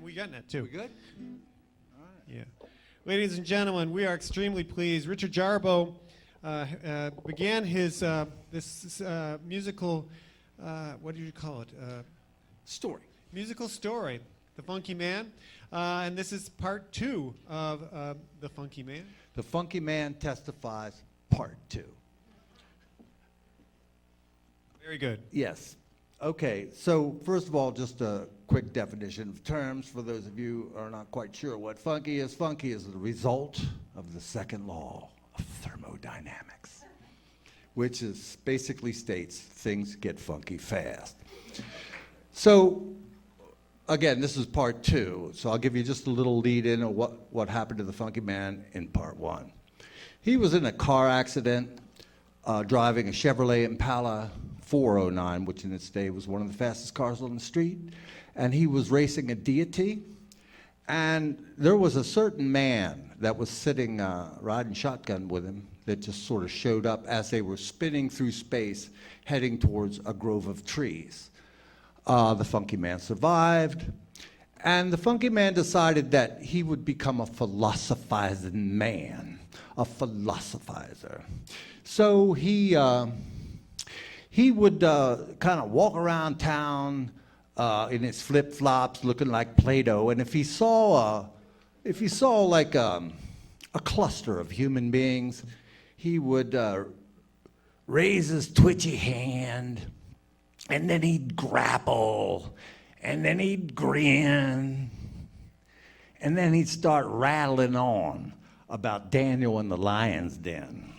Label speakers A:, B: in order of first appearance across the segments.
A: we getting it too.
B: We good?
A: Yeah. Ladies and gentlemen, we are extremely pleased. Ricahrd Jarboe began his this musical, what do you call it?
B: Story.
A: Musical story, The Funky Man. And this is part 2 of The Funky Man.
B: The Funky Man Testifies, part 2.
A: Very good.
B: Yes. Okay, so first of all, just a quick definition of terms for those of you who are not quite sure what funky is. Funky is the result of the second law of thermodynamics, which is basically states things get funky fast. So, again, this is part 2, so I'll give you just a little lead in of what happened to the Funky Man in part 1. He was in a car accident driving a Chevrolet Impala 409, which in its day was one of the fastest cars on the street, and he was racing a deity, and there was a certain man that was sitting riding shotgun with him that just sort of showed up as they were spinning through space heading towards a grove of trees. The Funky Man survived, and the Funky Man decided that he would become a philosophizing man, a philosophizer. So he would kind of walk around town in his flip-flops looking like Play-Doh, and if he saw like a cluster of human beings, he would raise his twitchy hand, and then he'd grapple, and then he'd grin, and then he'd start rattling on about Daniel in the lion's den.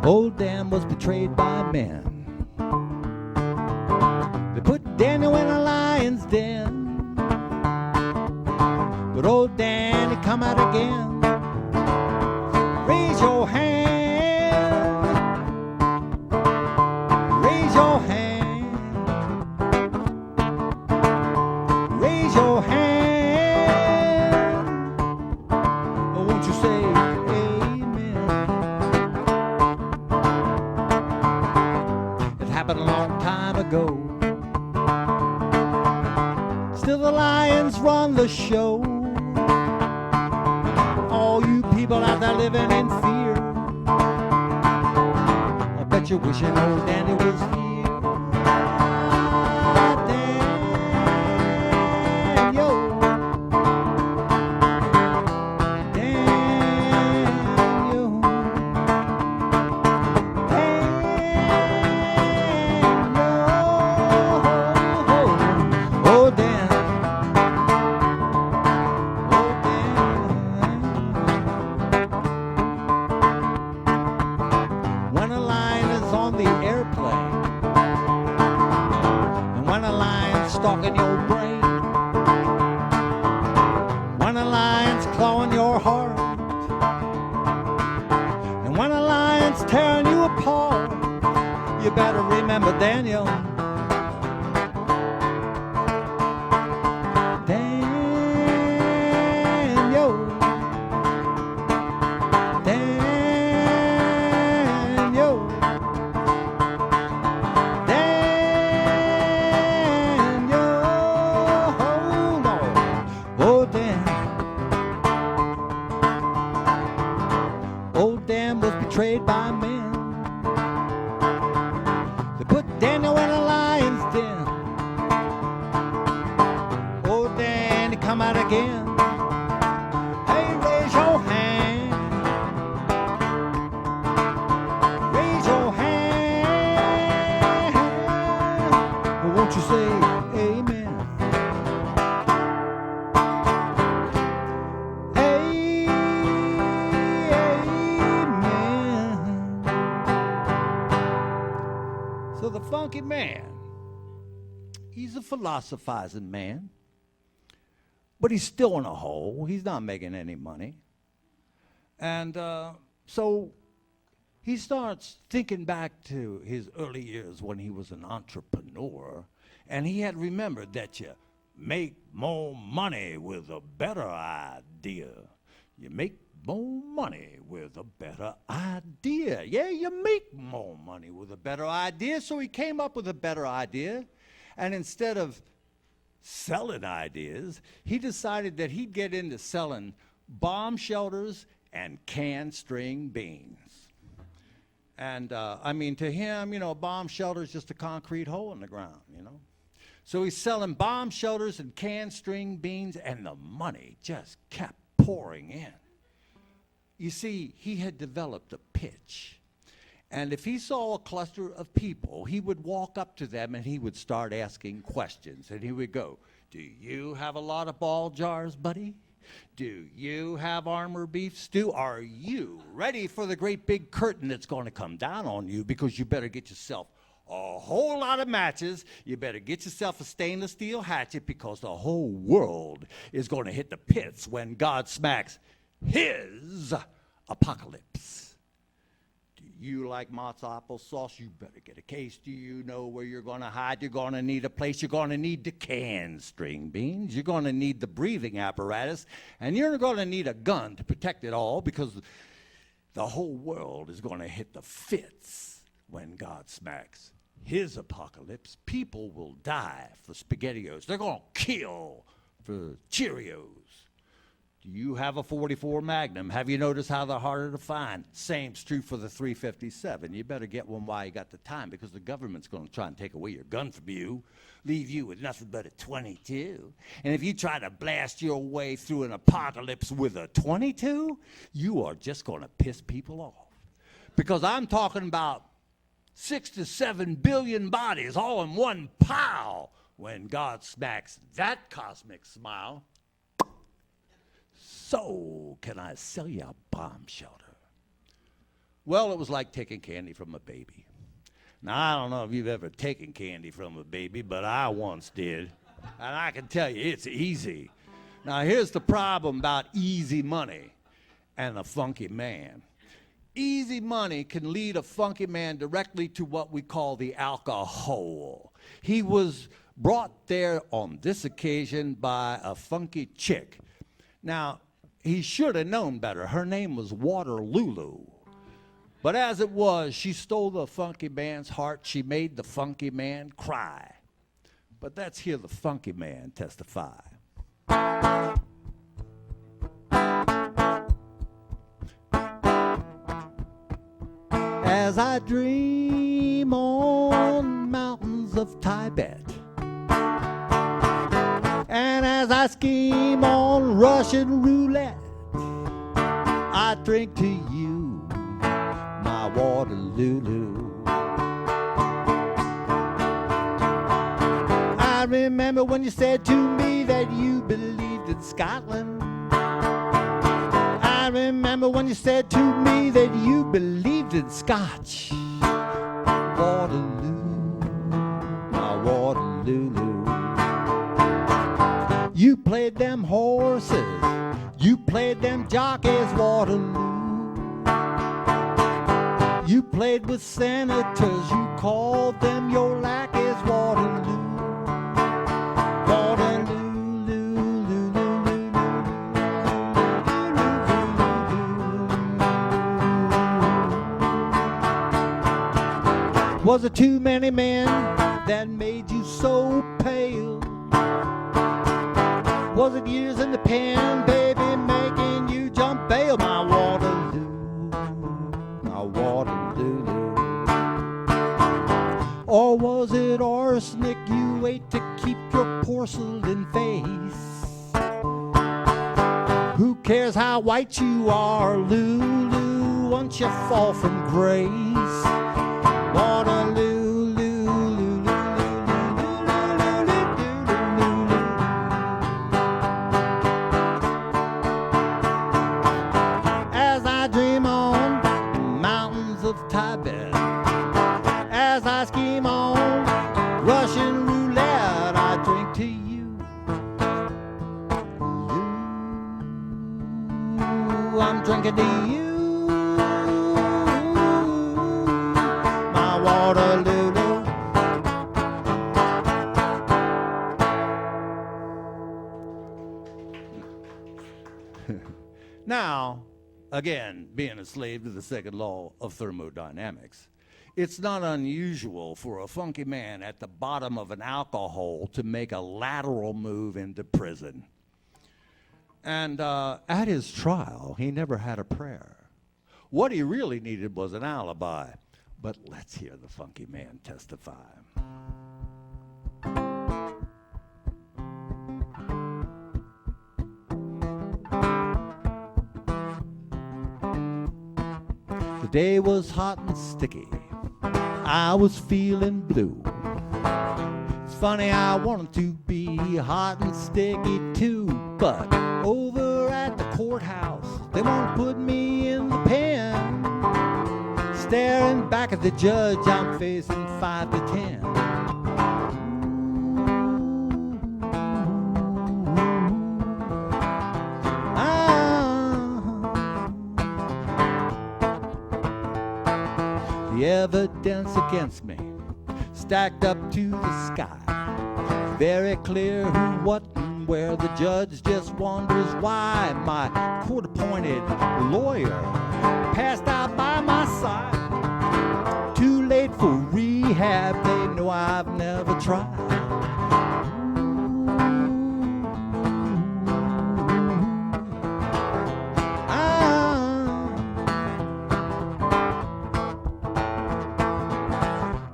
B: Old Dan was betrayed by men. They put Daniel in a lion's den. But old Dan, he come out again. Raise your hand. Raise your hand. Raise your hand. Oh, won't you say amen? It happened a long time ago. Still the lions run the show. All you people out there living in fear, I bet you're wishing old Danny was here. Daniel. Stalking your brain, when a lion's clawing your heart, and when a lion's tearing you apart, you better remember Daniel. Daniel. Daniel. Old Dan was betrayed by men. They put Daniel in a lion's den. Old Dan, he come out again. Hey, raise your hand. Raise your hand. Well, won't you say amen? So the Funky Man, he's a philosophizing man, but he's still in a hole. He's not making any money. And so he starts thinking back to his early years when he was an entrepreneur, and he had remembered that you make more money with a better idea. You make more money with a better idea. Yeah, you make more money with a better idea. So he came up with a better idea. And instead of selling ideas, he decided that he'd get into selling bomb shelters and canned string beans. And I mean, to him, a bomb shelter is just a concrete hole in the ground, So he's selling bomb shelters and canned string beans, and the money just kept pouring in. You see, he had developed a pitch. And if he saw a cluster of people, he would walk up to them and he would start asking questions. And he would go, "Do you have a lot of ball jars, buddy? Do you have armor beef stew? Are you ready for the great big curtain that's going to come down on you? Because you better get yourself a whole lot of matches. You better get yourself a stainless steel hatchet, because the whole world is going to hit the pits when God smacks his apocalypse. Do you like Mott's applesauce? You better get a case. Do you know where you're going to hide? You're going to need a place. You're going to need the canned string beans. You're going to need the breathing apparatus. And you're going to need a gun to protect it all, because the whole world is going to hit the fits when God smacks his apocalypse. People will die for SpaghettiOs. They're going to kill for Cheerios. Do you have a 44 Magnum? Have you noticed how they're harder to find? Same's true for the 357. You better get one while you got the time, because the government's going to try and take away your gun from you, leave you with nothing but a 22. And if you try to blast your way through an apocalypse with a 22, you are just going to piss people off. Because I'm talking about 6 to 7 billion bodies all in one pile when God smacks that cosmic smile. So, can I sell you a bomb shelter? Well, it was like taking candy from a baby. Now, I don't know if you've ever taken candy from a baby, but I once did. And I can tell you, it's easy. Now, here's the problem about easy money and a funky man. Easy money can lead a funky man directly to what we call the alcohol. He was brought there on this occasion by a funky chick. Now, he should have known better. Her name was Waterloo. But as it was, she stole the funky man's heart. She made the funky man cry. But let's hear the funky man testify. As I dream on mountains of Tibet, and as I scheme on Russian roulette, I drink to you, my Waterloo. I remember when you said to me that you believed in Scotland. I remember when you said to me that you believed in Scotch. Waterloo, my Waterloo. You played them horses, you played them jockeys, Waterloo. You played with senators, you called them your lackeys, Waterloo. Waterloo. Was it too many men that made you so pale? Was it years in the pen, baby, making you jump bail? My Waterloo, my Waterloo. Or was it arsenic you ate to keep your porcelain face? Who cares how white you are, Lulu, once you fall from grace? Waterloo. Tibet, as I scheme on Russian roulette, I drink to you. I'm drinking to you, my Waterloo. Now, Again, being a slave to the second law of thermodynamics. It's not unusual for a funky man at the bottom of an alcohol to make a lateral move into prison. And at his trial, he never had a prayer. What he really needed was an alibi. But let's hear the funky man testify. The day was hot and sticky. I was feeling blue. It's funny, I wanted to be hot and sticky too, but over at the courthouse, they won't put me in the pen. Staring back at the judge, I'm facing 5 to 10. The evidence against me stacked up to the sky. Very clear who, what, and where. The judge just wonders why my court-appointed lawyer passed out by my side. Too late for rehab, they know I've never tried.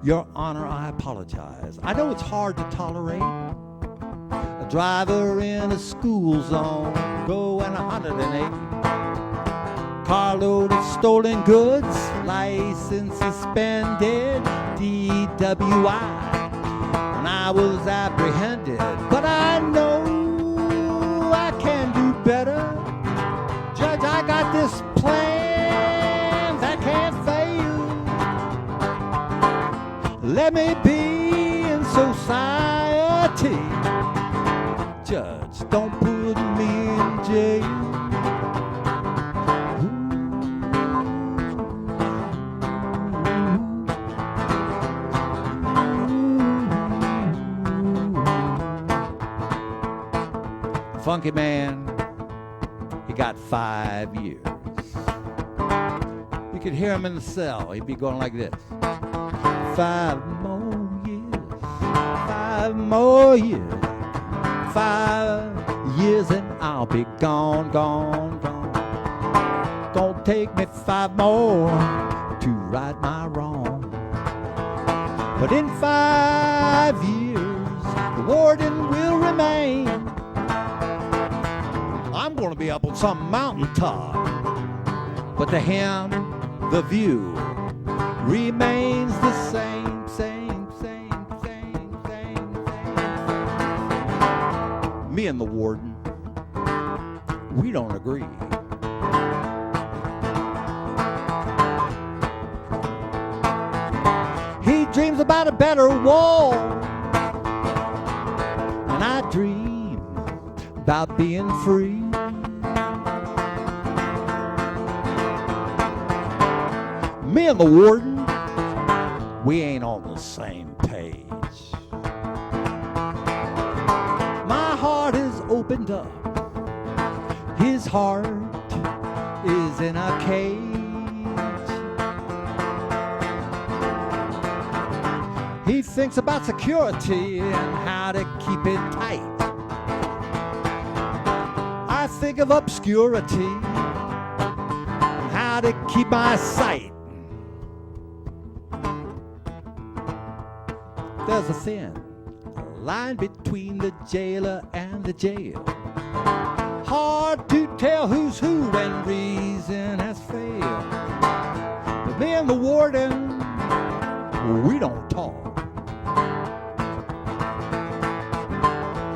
B: Your Honor, I apologize. I know it's hard to tolerate a driver in a school zone going 108. Carload of stolen goods, license suspended, DWI. And I was apprehended, but I know I can do better. Judge, I got this plan that can't fail. Let me be in society. Judge, don't put me in jail. Funky man, he got 5 years. You could hear him in the cell. He'd be going like this. 5 more years, 5 more years, 5 years and I'll be gone, gone, gone. Gonna take me 5 more to right my wrong. But in 5 years, the warden will remain. I'm gonna be up on some mountaintop, but to him, the view remains the same, same, same, same, same, same. Me and the warden, we don't agree. He dreams about a better wall, and I dream about being free. Me and the warden, we ain't on the same page. My heart is opened up. His heart is in a cage. He thinks about security and how to keep it tight. I think of obscurity and how to keep my sight. There's a thin line between the jailer and the jail. Hard to tell who's who when reason has failed. But me and the warden, we don't talk.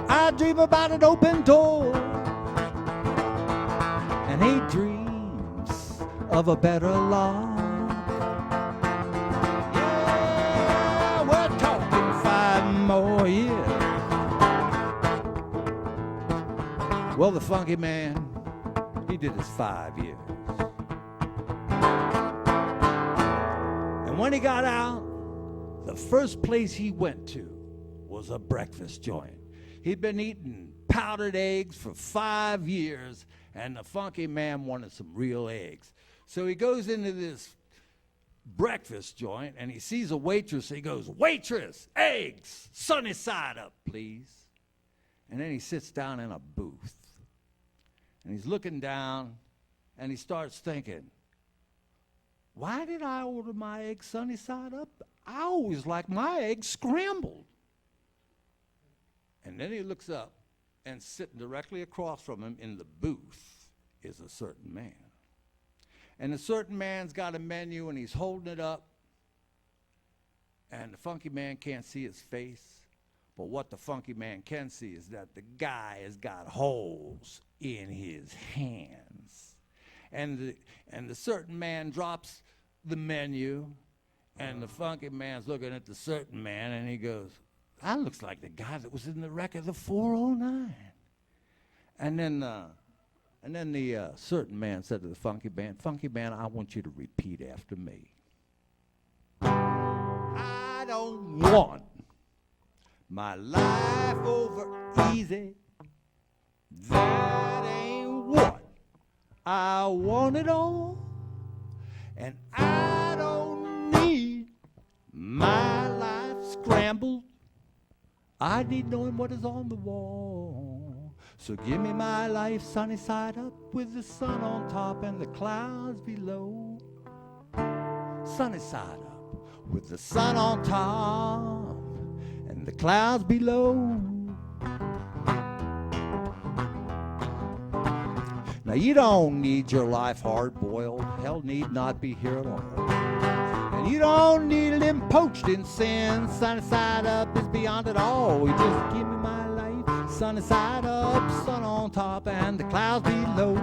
B: I dream about an open door, and he dreams of a better law. More years. Well, the funky man, he did his 5 years. And when he got out, the first place he went to was a breakfast joint. He'd been eating powdered eggs for 5 years, And the funky man wanted some real eggs. So he goes into this breakfast joint, and he sees a waitress. He goes, "Waitress, eggs, sunny side up, please." And then he sits down in a booth. And he's looking down, and he starts thinking, why did I order my eggs sunny side up? I always like my eggs scrambled. And then he looks up, and sitting directly across from him in the booth is a certain man. And the certain man's got a menu, and he's holding it up, and the funky man can't see his face. But what the funky man can see is that the guy has got holes in his hands. And the certain man drops the menu, and the funky man's looking at the certain man, and he goes, "That looks like the guy that was in the wreck of the 409. And then the certain man said to the funky man, I want you to repeat after me. I don't want my life over easy. That ain't what I want it all. And I don't need my life scrambled. I need knowing what is on the wall. So give me my life sunny side up with the sun on top and the clouds below. Sunny side up with the sun on top and the clouds below. Now you don't need your life hard-boiled. Hell need not be here at all. And you don't need them poached in sin. Sunny side up is beyond it all. You just give me my life sunny side up, sun on top and the clouds below.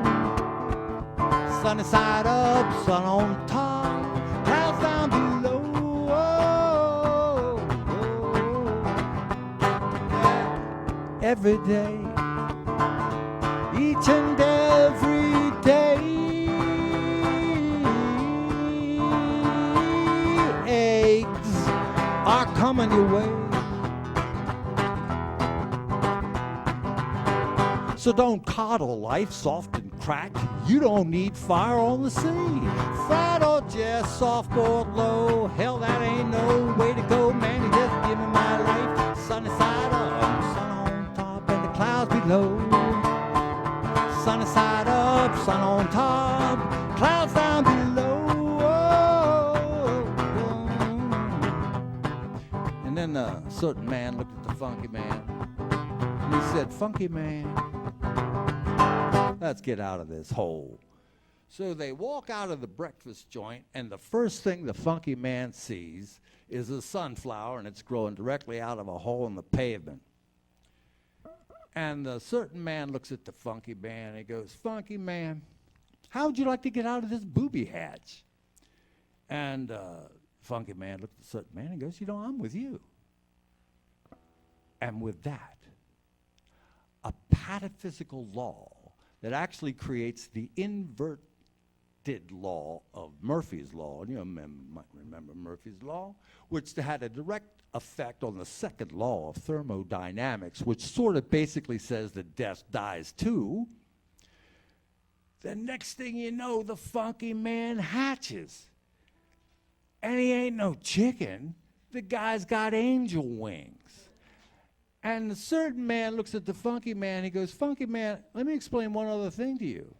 B: Sunny side up, sun on top, clouds down below. Oh, yeah. Every day, each and every day, eggs are coming your way. So don't coddle life soft and cracked. You don't need fire on the sea. Fried or just soft-boiled low. Hell, that ain't no way to go, man. You just give me my life sunny side up, sun on top and the clouds below. Sunny side up, sun on top, clouds down below. And then a certain man looked at the funky man, and he said, "Funky man, let's get out of this hole." So they walk out of the breakfast joint, and the first thing the funky man sees is a sunflower, and it's growing directly out of a hole in the pavement. And the certain man looks at the funky man, and he goes, "Funky man, how would you like to get out of this booby hatch?" And funky man looked at the certain man and goes, "You know, I'm with you." And with that, a pataphysical law that actually creates the inverted law of Murphy's Law, and you might remember Murphy's Law, which had a direct effect on the second law of thermodynamics, which sort of basically says that death dies too. The next thing you know, the funky man hatches. And he ain't no chicken. The guy's got angel wings. And the certain man looks at the funky man, he goes, "Funky man, let me explain one other thing to you.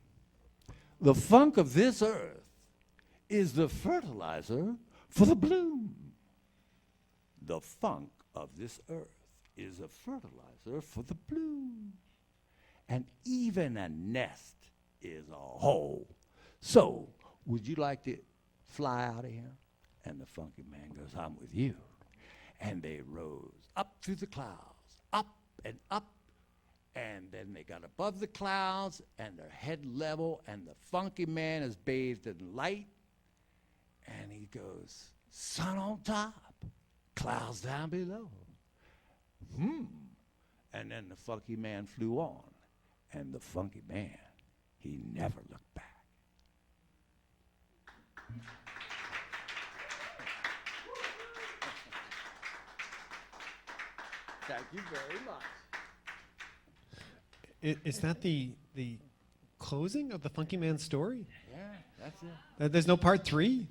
B: The funk of this earth is the fertilizer for the bloom. The funk of this earth is a fertilizer for the bloom. And even a nest is a hole. So, would you like to fly out of here?" And the funky man goes, "I'm with you." And they rose up through the clouds, up and up, and then they got above the clouds, and their head level, and the funky man is bathed in light, and he goes, "Sun on top, clouds down below." And then the funky man flew on, and the funky man, he never looked back. Thank you very much.
A: Is that the closing of the Funky Man story?
B: Yeah, that's it.
A: There's no part 3?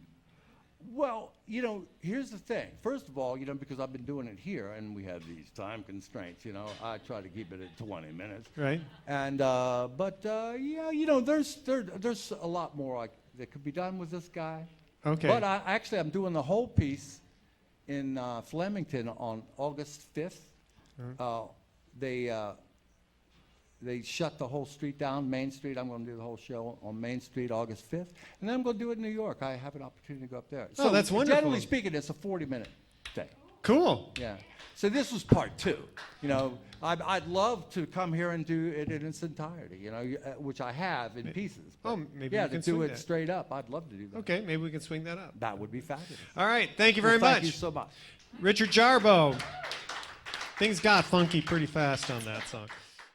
B: Well, here's the thing. First of all, because I've been doing it here and we have these time constraints, I try to keep it at 20 minutes.
A: Right.
B: And, yeah, there's a lot more that could be done with this guy.
A: Okay.
B: But I'm doing the whole piece in Flemington on August 5th. They shut the whole street down, Main Street. I'm going to do the whole show on Main Street August 5th. And then I'm going to do it in New York. I have an opportunity to go up there.
A: Oh, that's wonderful.
B: Generally speaking, it's a 40-minute thing.
A: Cool.
B: Yeah. So this was part 2. I'd love to come here and do it in its entirety, which I have in pieces.
A: Oh, maybe
B: yeah,
A: we can
B: to do
A: swing
B: it
A: that.
B: straight up. I'd love to do that.
A: Okay, maybe we can swing that up.
B: That would be fabulous.
A: All right, thank you very much.
B: Thank you so much.
A: Richard Jarboe. Things got funky pretty fast on that song.